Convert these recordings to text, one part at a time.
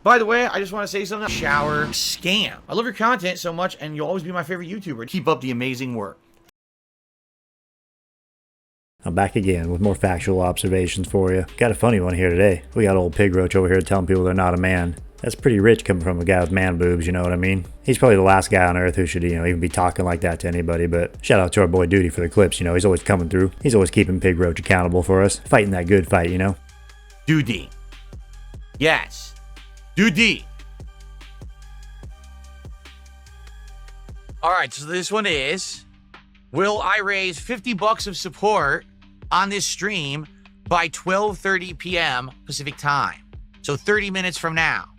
By the way, I just want to say something. Shower scam. I love your content so much, and you'll always be my favorite YouTuber. Keep up the amazing work. I'm back again with more factual observations for you. Got a funny one here today. We got old Pig Roach over here telling people they're not a man. That's pretty rich coming from a guy with man boobs, you know what I mean? He's probably the last guy on earth who should, even be talking like that to anybody, but shout out to our boy Duty for the clips, he's always coming through. He's always keeping Pig Roach accountable for us, fighting that good fight, Duty. Yes. Duty. All right, so this one is, will I raise $50 of support on this stream by 12:30 p.m. Pacific time? So 30 minutes from now.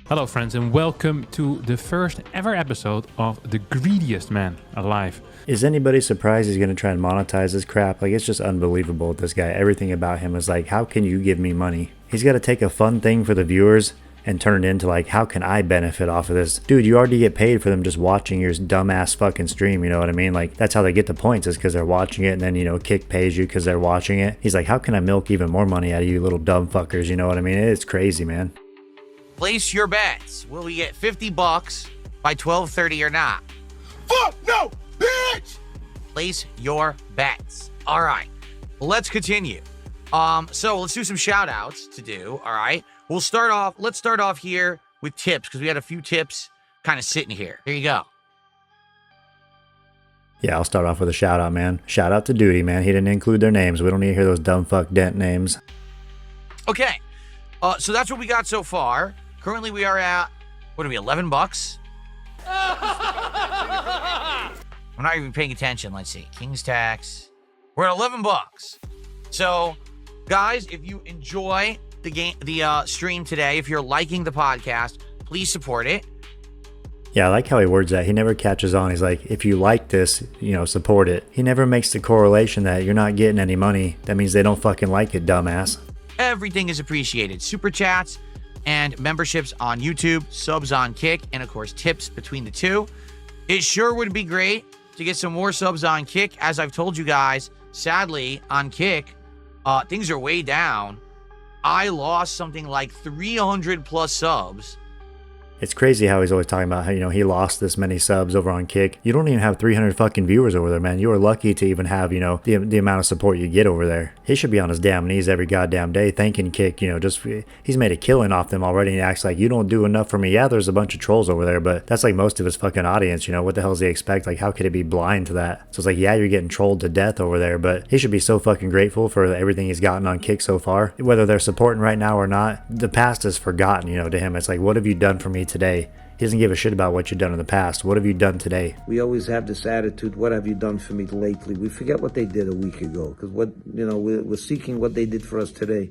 Hello friends and welcome to the first ever episode of The Greediest Man Alive. Is anybody surprised he's going to try and monetize this crap? Like, it's just unbelievable with this guy. Everything about him is like, how can you give me money? He's got to take a fun thing for the viewers and turn it into like, how can I benefit off of this? Dude, you already get paid for them just watching your dumbass fucking stream, you know what I mean? Like, that's how they get the points, is because they're watching it, and then, Kick pays you because they're watching it. He's like, how can I milk even more money out of you little dumb fuckers, you know what I mean? It's crazy, man. Place your bets. Will we get $50 by 12:30 or not? Fuck no, bitch! Place your bets. All right, let's continue. So let's do some shout outs to do. All right, let's start off here with tips, because we had a few tips kind of sitting here. Here you go. Yeah, I'll start off with a shout out, man. Shout out to Duty, man. He didn't include their names. We don't need to hear those dumb fuck dent names. Okay, so that's what we got so far. Currently, we are at, what are we, $11? I'm not even paying attention. Let's see. King's Tax. We're at $11. So, guys, if you enjoy the stream today, if you're liking the podcast, please support it. Yeah, I like how he words that. He never catches on. He's like, if you like this, support it. He never makes the correlation that you're not getting any money. That means they don't fucking like it, dumbass. Everything is appreciated. Super chats and memberships on YouTube, subs on Kick, and of course tips between the two. It sure would be great to get some more subs on Kick. As I've told you guys, sadly on Kick, things are way down. I lost something like 300 plus subs. It's crazy how he's always talking about how, he lost this many subs over on Kick. You don't even have 300 fucking viewers over there, man. You are lucky to even have, the amount of support you get over there. He should be on his damn knees every goddamn day thanking Kick, he's made a killing off them already, and he acts like, you don't do enough for me. Yeah, there's a bunch of trolls over there, but that's like most of his fucking audience, what the hell does he expect? Like, how could he be blind to that? So it's like, yeah, you're getting trolled to death over there, but he should be so fucking grateful for everything he's gotten on Kick so far. Whether they're supporting right now or not, the past is forgotten, to him. It's like, what have you done for me today? He doesn't give a shit about what you've done in the past. What have you done today? We always have this attitude, what have you done for me lately? We forget what they did a week ago, because we're seeking what they did for us today.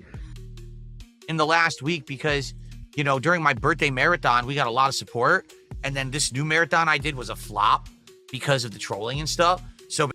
In the last week, because, during my birthday marathon, we got a lot of support. And then this new marathon I did was a flop because of the trolling and stuff. So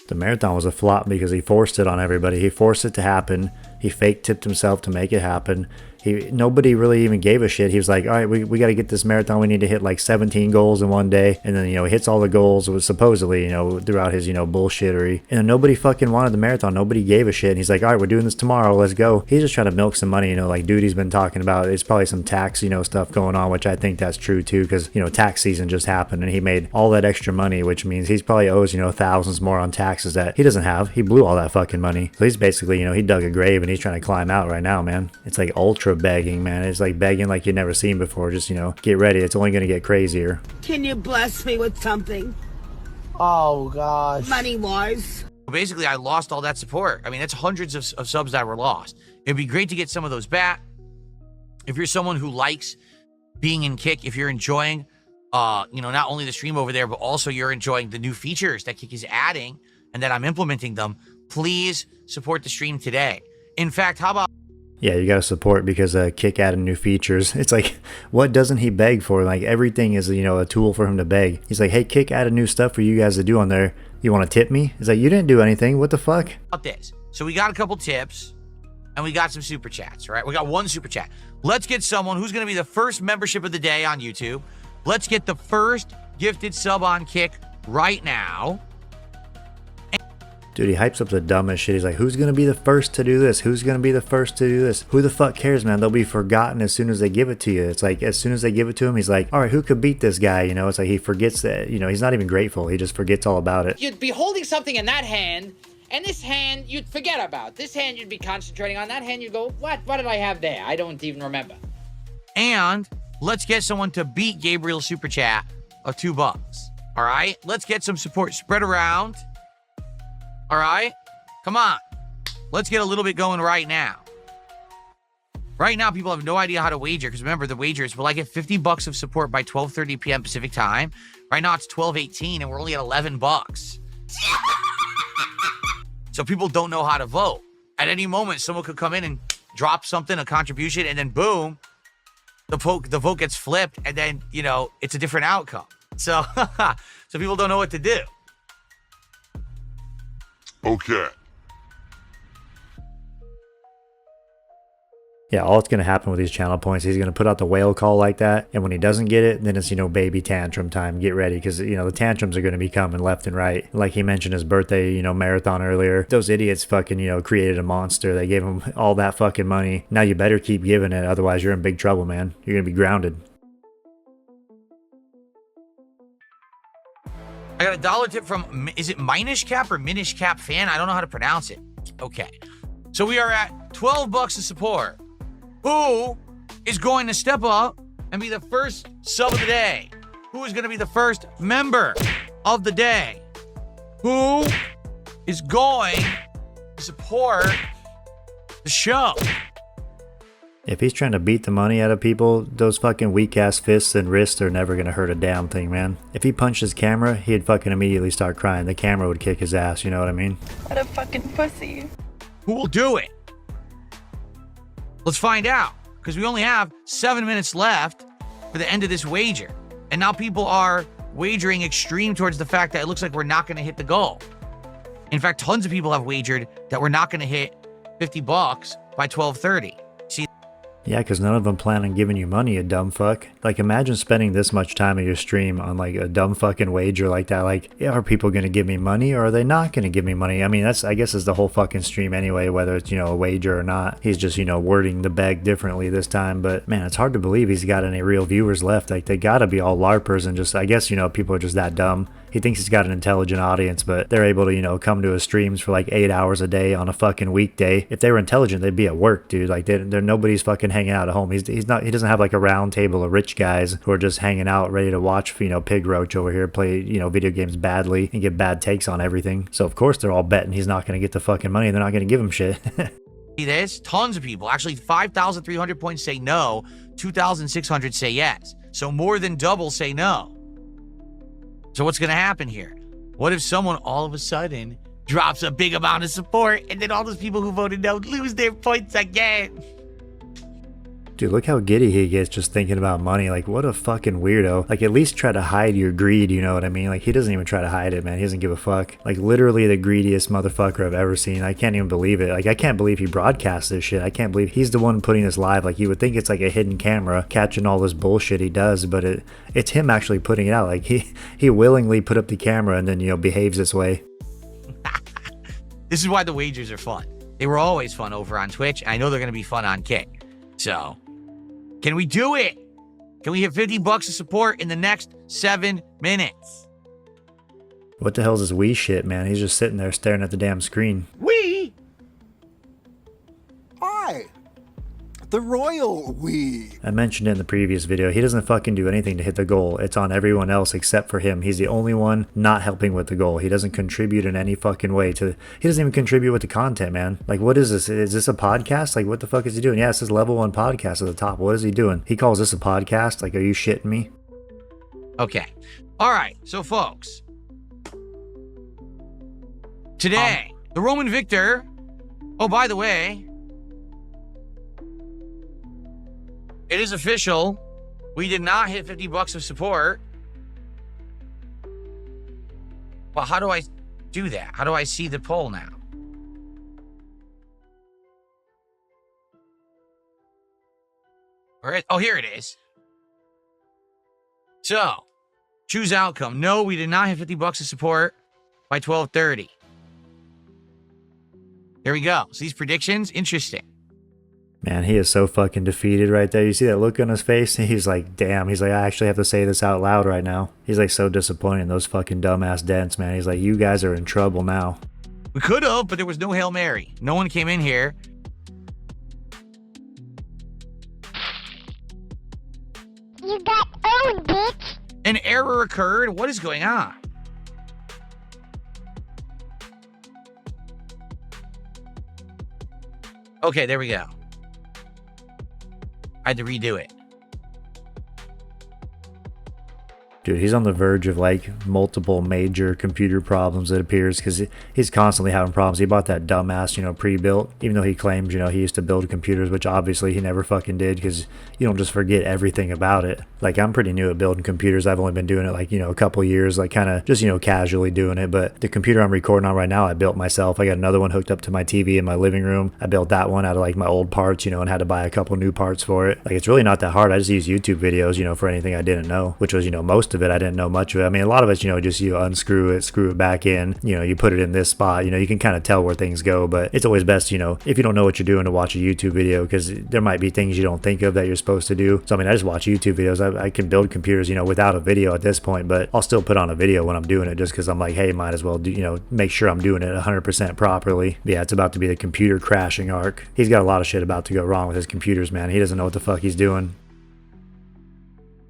the marathon was a flop because he forced it on everybody. He forced it to happen. He fake tipped himself to make it happen. Nobody really even gave a shit. He was like, all right, we got to get this marathon. We need to hit like 17 goals in one day. And then, he hits all the goals, was supposedly, throughout his, bullshittery. And nobody fucking wanted the marathon. Nobody gave a shit. And he's like, all right, we're doing this tomorrow. Let's go. He's just trying to milk some money, like Duty's been talking about. It's probably some tax, stuff going on, which I think that's true too, because, tax season just happened and he made all that extra money, which means he's probably owes, thousands more on taxes that he doesn't have. He blew all that fucking money. So he's basically, he dug a grave and he's trying to climb out right now, man. It's like ultra begging, man. It's like begging like you've never seen before. Just, get ready. It's only going to get crazier. Can you bless me with something? Oh, gosh. Money-wise. basically, I lost all that support. I mean, that's hundreds of subs that were lost. It'd be great to get some of those back. If you're someone who likes being in Kick, if you're enjoying, not only the stream over there, but also you're enjoying the new features that Kick is adding and that I'm implementing them, please support the stream today. In fact, how about... Yeah, you gotta support because Kick added new features. It's like, what doesn't he beg for? Like, everything is, a tool for him to beg. He's like, hey, Kick added new stuff for you guys to do on there. You want to tip me? He's like, you didn't do anything. What the fuck? About this. So we got a couple tips and we got some super chats, right? We got one super chat. Let's get someone who's going to be the first membership of the day on YouTube. Let's get the first gifted sub on Kick right now. Dude, he hypes up the dumbest shit. He's like, who's gonna be the first to do this? Who's gonna be the first to do this? Who the fuck cares, man? They'll be forgotten as soon as they give it to you. It's like, as soon as they give it to him, he's like, all right, who could beat this guy? You know, it's like he forgets that, you know, he's not even grateful. He just forgets all about it. You'd be holding something in that hand, and this hand you'd forget about. This hand you'd be concentrating on. That hand you'd go, what did I have there? I don't even remember. And let's get someone to beat Gabriel's super chat of $2. All right, let's get some support spread around. All right, come on. Let's get a little bit going right now. Right now, people have no idea how to wager because remember, the wagers, will I get $50 of support by 12:30 p.m. Pacific time? Right now, it's 12:18 and we're only at $11. So people don't know how to vote. At any moment, someone could come in and drop something, a contribution, and then boom, the vote gets flipped, and then, you know, it's a different outcome. So, so people don't know what to do. Okay. Yeah, all that's going to happen with these channel points, he's going to put out the whale call like that, and when he doesn't get it, then it's, you know, baby tantrum time. Get ready, because, you know, the tantrums are going to be coming left and right. Like he mentioned his birthday, you know, marathon earlier. Those idiots fucking, you know, created a monster. They gave him all that fucking money. Now you better keep giving it, otherwise you're in big trouble, man. You're going to be grounded. I got a dollar tip from, is it Minish Cap or Minish Cap fan? I don't know how to pronounce it. Okay. So we are at $12 of support. Who is going to step up and be the first sub of the day? Who is going to be the first member of the day? Who is going to support the show? If he's trying to beat the money out of people, those fucking weak-ass fists and wrists are never gonna hurt a damn thing, man. If he punched his camera, he'd fucking immediately start crying. The camera would kick his ass, you know what I mean? What a fucking pussy. Who will do it? Let's find out, because we only have 7 minutes left for the end of this wager. And now people are wagering extreme towards the fact that it looks like we're not gonna hit the goal. In fact, tons of people have wagered that we're not gonna hit $50 by 12:30. Yeah, because none of them plan on giving you money, you dumb fuck. Like, imagine spending this much time of your stream on, like, a dumb fucking wager like that. Like, yeah, are people going to give me money or are they not going to give me money? I mean, that's, I guess, is the whole fucking stream anyway, whether it's, you know, a wager or not. He's just, you know, wording the beg differently this time. But, man, it's hard to believe he's got any real viewers left. Like, they got to be all LARPers and just, I guess, you know, people are just that dumb. He thinks he's got an intelligent audience, but they're able to, you know, come to his streams for like 8 hours a day on a fucking weekday. If they were intelligent, they'd be at work, dude. Like, they're nobody's fucking hanging out at home. He doesn't have like a round table of rich guys who are just hanging out ready to watch, you know, Pig Roach over here play, you know, video games badly and get bad takes on everything. So of course they're all betting he's not going to get the fucking money and they're not going to give him shit. See this? Tons of people. Actually, 5,300 points say no. 2,600 say yes. So more than double say no. So what's going to happen here? What if someone all of a sudden drops a big amount of support and then all those people who voted no lose their points again? Dude, look how giddy he gets just thinking about money. Like, what a fucking weirdo. Like, at least try to hide your greed, you know what I mean? Like, he doesn't even try to hide it, man. He doesn't give a fuck. Like, literally the greediest motherfucker I've ever seen. I can't even believe it. Like, I can't believe he broadcasts this shit. I can't believe he's the one putting this live. Like, you would think it's like a hidden camera catching all this bullshit he does, but it's him actually putting it out. Like, he willingly put up the camera and then, you know, behaves this way. This is why the wagers are fun. They were always fun over on Twitch, and I know they're going to be fun on Kick. So, can we do it? Can we hit $50 of support in the next 7 minutes? What the hell's this Wii shit, man? He's just sitting there staring at the damn screen. We? Hi. The royal we. I mentioned it in the previous video, he doesn't fucking do anything to hit the goal. It's on everyone else except for him. He's the only one not helping with the goal. He doesn't contribute in any fucking way to... He doesn't even contribute with the content, man. Like, what is this? Is this a podcast? Like, what the fuck is he doing? Yeah, it says level 1 podcast at the top. What is he doing? He calls this a podcast? Like, are you shitting me? Okay. All right. So, folks. Today, the Roman victor... Oh, by the way... It is official. We did not hit $50 of support. Well, how do I do that? How do I see the poll now? All right. Oh, here it is. So, choose outcome. No, we did not hit $50 of support by 12:30. There we go. So these predictions, interesting. Man, he is so fucking defeated right there. You see that look on his face? He's like, damn. He's like, I actually have to say this out loud right now. He's like so disappointed in those fucking dumbass dents, man. He's like, you guys are in trouble now. We could have, but there was no Hail Mary. No one came in here. You got owned, bitch. An error occurred. What is going on? Okay, there we go. I had to redo it. Dude, he's on the verge of like multiple major computer problems, it appears, because he's constantly having problems. He bought that dumbass, pre-built, even though he claims, he used to build computers, which obviously he never fucking did, because you don't just forget everything about it. Like, I'm pretty new at building computers. I've only been doing it like, a couple years, like kind of just, casually doing it. But the computer I'm recording on right now, I built myself. I got another one hooked up to my TV in my living room. I built that one out of like my old parts, and had to buy a couple new parts for it. Like, it's really not that hard. I just use YouTube videos, for anything I didn't know, which was, most of it I didn't know much of it. I mean, a lot of it's, just you unscrew it, screw it back in, you put it in this spot, you can kind of tell where things go. But it's always best, if you don't know what you're doing, to watch a YouTube video, because there might be things you don't think of that you're supposed to do. So I mean, I just watch YouTube videos. I can build computers, without a video at this point, but I'll still put on a video when I'm doing it, just because I'm like, hey, might as well do, make sure I'm doing it 100% properly. But yeah, it's about to be the computer crashing arc. He's got a lot of shit about to go wrong with his computers, man. He doesn't know what the fuck he's doing.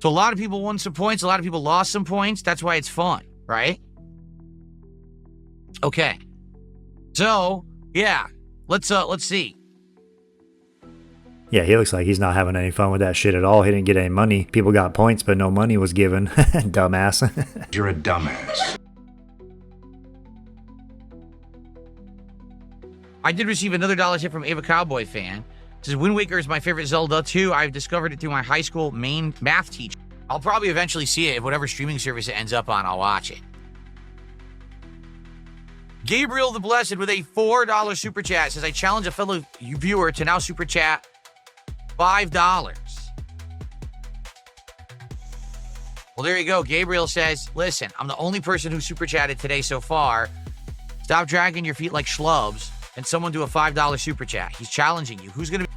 So a lot of people won some points. A lot of people lost some points. That's why it's fun, right? Okay. So, yeah. Let's see. Yeah, he looks like he's not having any fun with that shit at all. He didn't get any money. People got points, but no money was given. Dumbass. You're a dumbass. I did receive another dollar tip from Ava Cowboy fan. It says, Wind Waker is my favorite Zelda too. I've discovered it through my high school main math teacher. I'll probably eventually see it. If whatever streaming service it ends up on, I'll watch it. Gabriel the Blessed with a $4 super chat says, I challenge a fellow viewer to now super chat $5. Well, there you go. Gabriel says, listen, I'm the only person who super chatted today so far. Stop dragging your feet like schlubs and someone do a $5 super chat. He's challenging you. Who's going to be?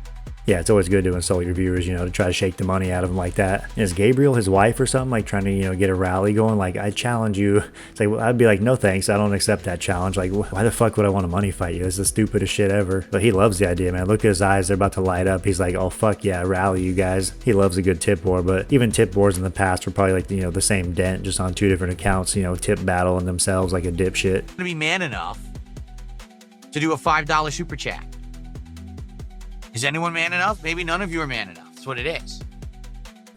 Yeah, it's always good to insult your viewers, to try to shake the money out of them like that. Is Gabriel his wife or something, like trying to, get a rally going? Like, I challenge you. It's like, I'd be like, no thanks, I don't accept that challenge. Like, why the fuck would I want to money fight you? This is the stupidest shit ever. But he loves the idea, man. Look at his eyes, they're about to light up. He's like, oh fuck yeah, rally you guys. He loves a good tip war, but even tip wars in the past were probably like, the same dent, just on two different accounts, tip battling themselves like a dipshit. To be man enough to do a $5 super chat? Is anyone man enough? Maybe none of you are man enough. That's what it is.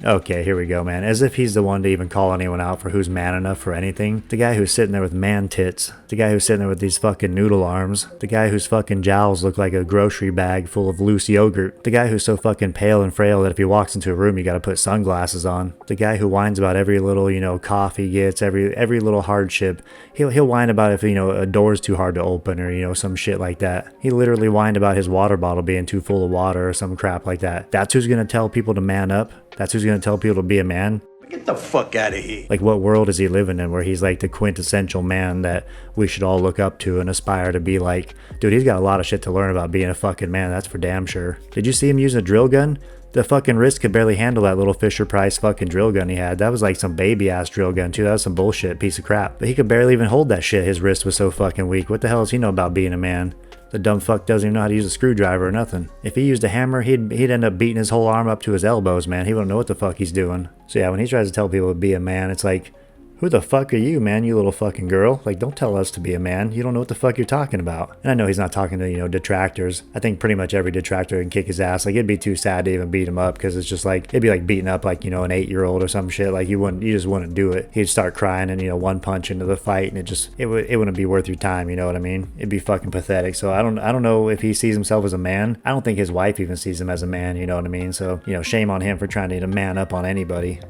Okay, here we go, man. As if he's the one to even call anyone out for who's man enough for anything. The guy who's sitting there with man tits. The guy who's sitting there with these fucking noodle arms. The guy whose fucking jowls look like a grocery bag full of loose yogurt. The guy who's so fucking pale and frail that if he walks into a room, you gotta put sunglasses on. The guy who whines about every little, cough he gets, every little hardship. He'll whine about if, a door's too hard to open or, some shit like that. He literally whined about his water bottle being too full of water or some crap like that. That's who's gonna tell people to man up? That's who's gonna tell people to be a man? Get the fuck out of here. Like, what world is he living in where he's like the quintessential man that we should all look up to and aspire to be like? Dude, he's got a lot of shit to learn about being a fucking man, that's for damn sure. Did you see him using a drill gun? The fucking wrist could barely handle that little Fisher-Price fucking drill gun he had. That was like some baby-ass drill gun too. That was some bullshit piece of crap. But he could barely even hold that shit. His wrist was so fucking weak. What the hell does he know about being a man? The dumb fuck doesn't even know how to use a screwdriver or nothing. If he used a hammer, he'd end up beating his whole arm up to his elbows, man. He wouldn't know what the fuck he's doing. So yeah, when he tries to tell people to be a man, it's like, who the fuck are you, man, you little fucking girl? Like, don't tell us to be a man. You don't know what the fuck you're talking about. And I know he's not talking to, detractors. I think pretty much every detractor can kick his ass. Like, it'd be too sad to even beat him up, because it's just like, it'd be like beating up like, an 8-year-old or some shit. Like, you just wouldn't do it. He'd start crying and, one punch into the fight, and it wouldn't be worth your time, you know what I mean? It'd be fucking pathetic. So I don't know if he sees himself as a man. I don't think his wife even sees him as a man, you know what I mean? So, shame on him for trying to man up on anybody.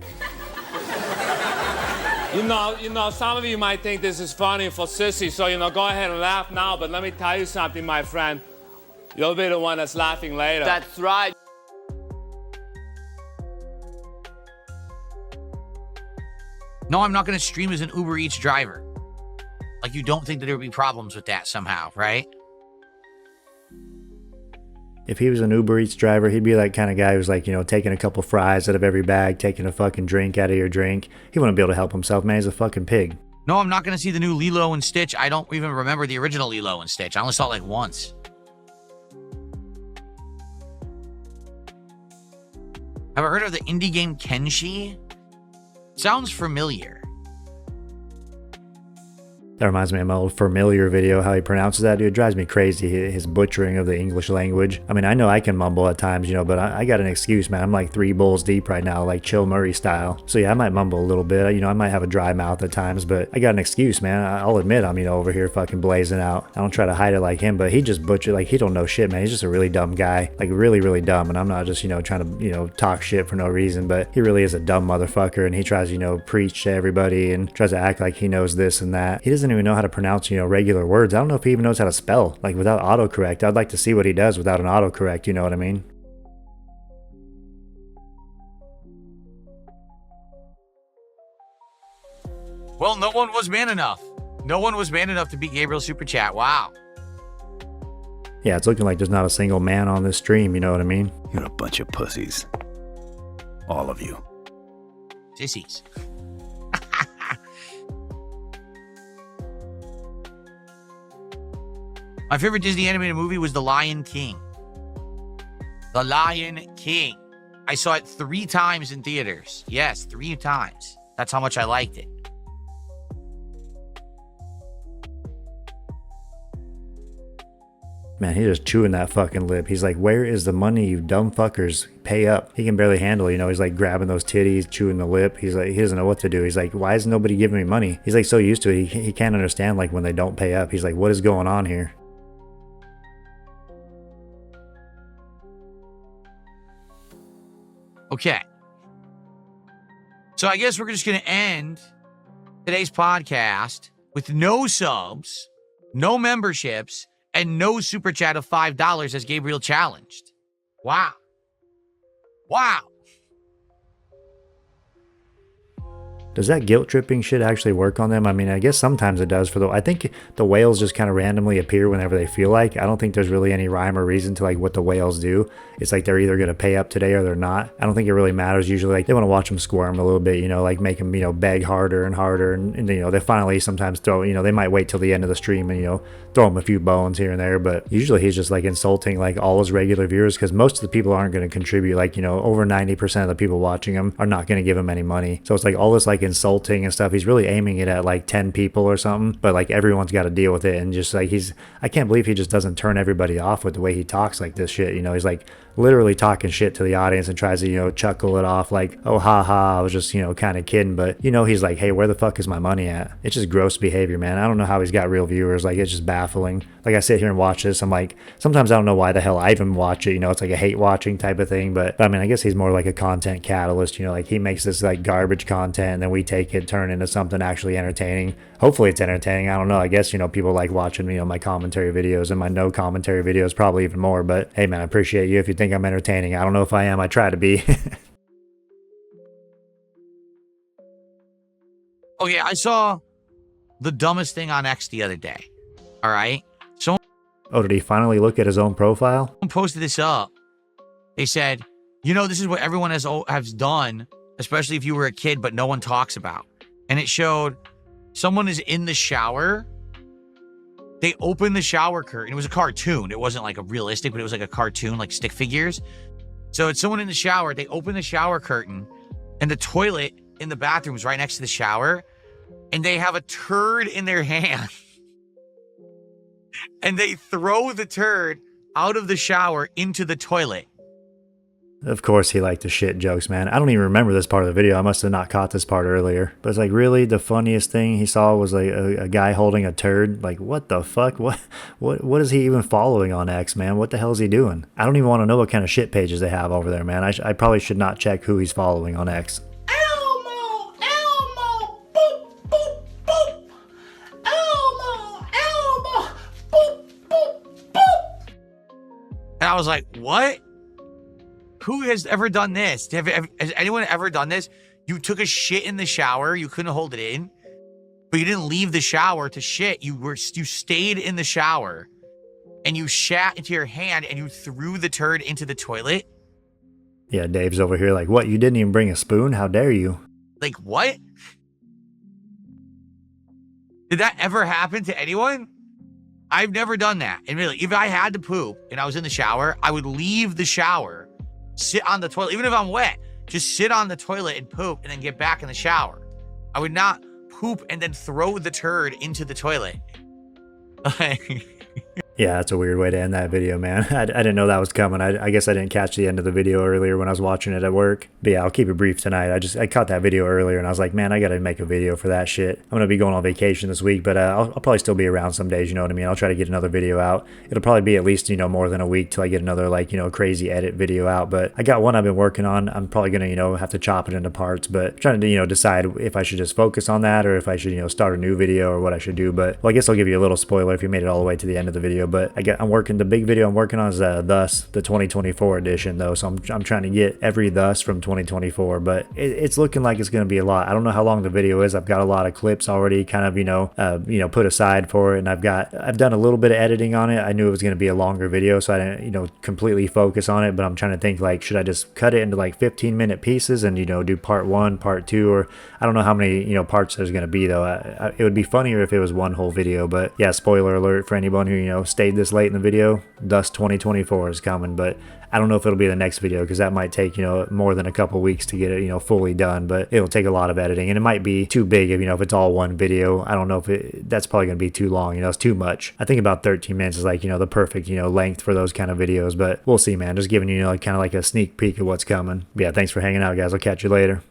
You know, some of you might think this is funny for sissies, so, go ahead and laugh now, but let me tell you something, my friend. You'll be the one that's laughing later. That's right. No, I'm not going to stream as an Uber Eats driver. Like, you don't think that there would be problems with that somehow, right? If he was an Uber Eats driver, he'd be that kind of guy who's like, you know, taking a couple fries out of every bag, taking a fucking drink out of your drink. He wouldn't be able to help himself, man. He's a fucking pig. No, I'm not going to see the new Lilo and Stitch. I don't even remember the original Lilo and Stitch. I only saw it like once. Have I heard of the indie game Kenshi? Sounds familiar. That reminds me of my old familiar video, how he pronounces that. Dude, it drives me crazy, his butchering of the English language. I mean, I know I can mumble at times, you know, but I got an excuse, man. I'm like 3 bowls deep right now, like Chill Murray style. So yeah, I might mumble a little bit. You know, I might have a dry mouth at times, but I got an excuse, man. I'll admit I'm, you know, over here fucking blazing out. I don't try to hide it like him, but he just butchered, like, he don't know shit, man. He's just a really dumb guy. Like, really, really dumb. And I'm not just, you know, trying to, you know, talk shit for no reason, but he really is a dumb motherfucker, and he tries, you know, preach to everybody and tries to act like he knows this and that. He doesn't even know how to pronounce, you know, regular words. I don't know if he even knows how to spell, like, without autocorrect. I'd like to see what he does without an autocorrect, you know what I mean? Well, no one was man enough. No one was man enough to beat Gabriel's Super Chat. Wow. Yeah, it's looking like there's not a single man on this stream, you know what I mean? You're a bunch of pussies. All of you. Sissies. My favorite Disney animated movie was The Lion King. The Lion King. I saw it 3 times in theaters. Yes, 3 times. That's how much I liked it. Man, he's just chewing that fucking lip. He's like, where is the money, you dumb fuckers? Pay up. He can barely handle, you know, he's like grabbing those titties, chewing the lip. He's like, he doesn't know what to do. He's like, why is nobody giving me money? He's like so used to it. He can't understand like when they don't pay up. He's like, what is going on here? Okay. So I guess we're just going to end today's podcast with no subs, no memberships, and no super chat of $5 as Gabriel challenged. Wow. Wow. Does that guilt tripping shit actually work on them? I mean, I guess sometimes it does. I think the whales just kind of randomly appear whenever they feel like. I don't think there's really any rhyme or reason to like what the whales do. It's like they're either going to pay up today or they're not. I don't think it really matters. Usually like they want to watch them squirm a little bit, you know, like make them, you know, beg harder and harder. And you know, they finally sometimes throw, you know, they might wait till the end of the stream and, you know, throw them a few bones here and there. But usually he's just like insulting like all his regular viewers because most of the people aren't going to contribute. Like, you know, over 90% of the people watching him are not going to give him any money. So it's like all this like insulting and stuff. He's really aiming it at like 10 people or something, but like everyone's got to deal with it. And just like I can't believe he just doesn't turn everybody off with the way he talks like this shit. You know, he's like literally talking shit to the audience and tries to, you know, chuckle it off like, oh, haha, I was just, you know, kind of kidding. But, you know, he's like, hey, where the fuck is my money at? It's just gross behavior, man. I don't know how he's got real viewers. Like, it's just baffling. Like, I sit here and watch this. I'm like, sometimes I don't know why the hell I even watch it. You know, it's like a hate watching type of thing. But I mean, I guess he's more like a content catalyst. You know, like he makes this like garbage content and then we take it, turn into something actually entertaining. Hopefully it's entertaining. I don't know. I guess, you know, people like watching, you know, my commentary videos and my no commentary videos probably even more. But hey, man, I appreciate you if you think I'm entertaining. I don't know if I am. I try to be. Okay, I saw the dumbest thing on X the other day. All right. Someone Oh, did he finally look at his own profile? posted this up. They said, you know, this is what everyone has done, especially if you were a kid, but no one talks about. And it showed someone is in the shower. They open the shower curtain. It was a cartoon. It wasn't like a realistic, but it was like a cartoon, like stick figures. So it's someone in the shower. They open the shower curtain and the toilet in the bathroom is right next to the shower. And they have a turd in their hand. And they throw the turd out of the shower into the toilet. Of course he liked the shit jokes, man. I don't even remember this part of the video. I must have not caught this part earlier. But it's like, really, the funniest thing he saw was like a guy holding a turd. Like, what the fuck? What is he even following on X, man? What the hell is he doing? I don't even want to know what kind of shit pages they have over there, man. I probably should not check who he's following on X. Elmo, Elmo, boop, boop, boop. Elmo, Elmo, boop, boop, boop. And I was like, what? Who has ever done this? Has anyone ever done this? You took a shit in the shower. You couldn't hold it in, but you didn't leave the shower to shit. You stayed in the shower and you shat into your hand and you threw the turd into the toilet? Yeah, Dave's over here like, what? You didn't even bring a spoon? How dare you? Like, what? Did that ever happen to anyone? I've never done that. And really, if I had to poop and I was in the shower, I would leave the shower, sit on the toilet, even if I'm wet, just sit on the toilet and poop and then get back in the shower. I would not poop and then throw the turd into the toilet. Yeah, that's a weird way to end that video, man. I didn't know that was coming. I guess I didn't catch the end of the video earlier when I was watching it at work. But yeah, I'll keep it brief tonight. I caught that video earlier and I was like, man, I gotta make a video for that shit. I'm gonna be going on vacation this week, but I'll probably still be around some days, you know what I mean? I'll try to get another video out. It'll probably be at least, more than a week till I get another, like, crazy edit video out. But I got one I've been working on. I'm probably gonna, have to chop it into parts, but I'm trying to, decide if I should just focus on that or if I should, start a new video or what I should do. But, well, I guess I'll give you a little spoiler if you made it all the way to the end of the video. But I'm working. The big video I'm working on is Thus, the 2024 edition, though. So I'm trying to get every Thus from 2024, but it's looking like it's going to be a lot. I don't know how long the video is. I've got a lot of clips already kind of, put aside for it. And I've done a little bit of editing on it. I knew it was going to be a longer video, so I didn't, completely focus on it, but I'm trying to think, like, should I just cut it into like 15-minute pieces and, do part 1, part 2, or I don't know how many, parts there's going to be, though. It would be funnier if it was one whole video, but yeah, spoiler alert for anyone who, stayed this late in the video. Thus 2024 is coming, but I don't know if it'll be the next video because that might take more than a couple weeks to get it fully done, but it'll take a lot of editing and it might be too big if it's all one video. I don't know if that's probably gonna be too long. It's too much. I think about 13 minutes is like the perfect length for those kind of videos, but we'll see, man. Just giving you kind of like a sneak peek of what's coming. But yeah, thanks for hanging out, guys. I'll catch you later.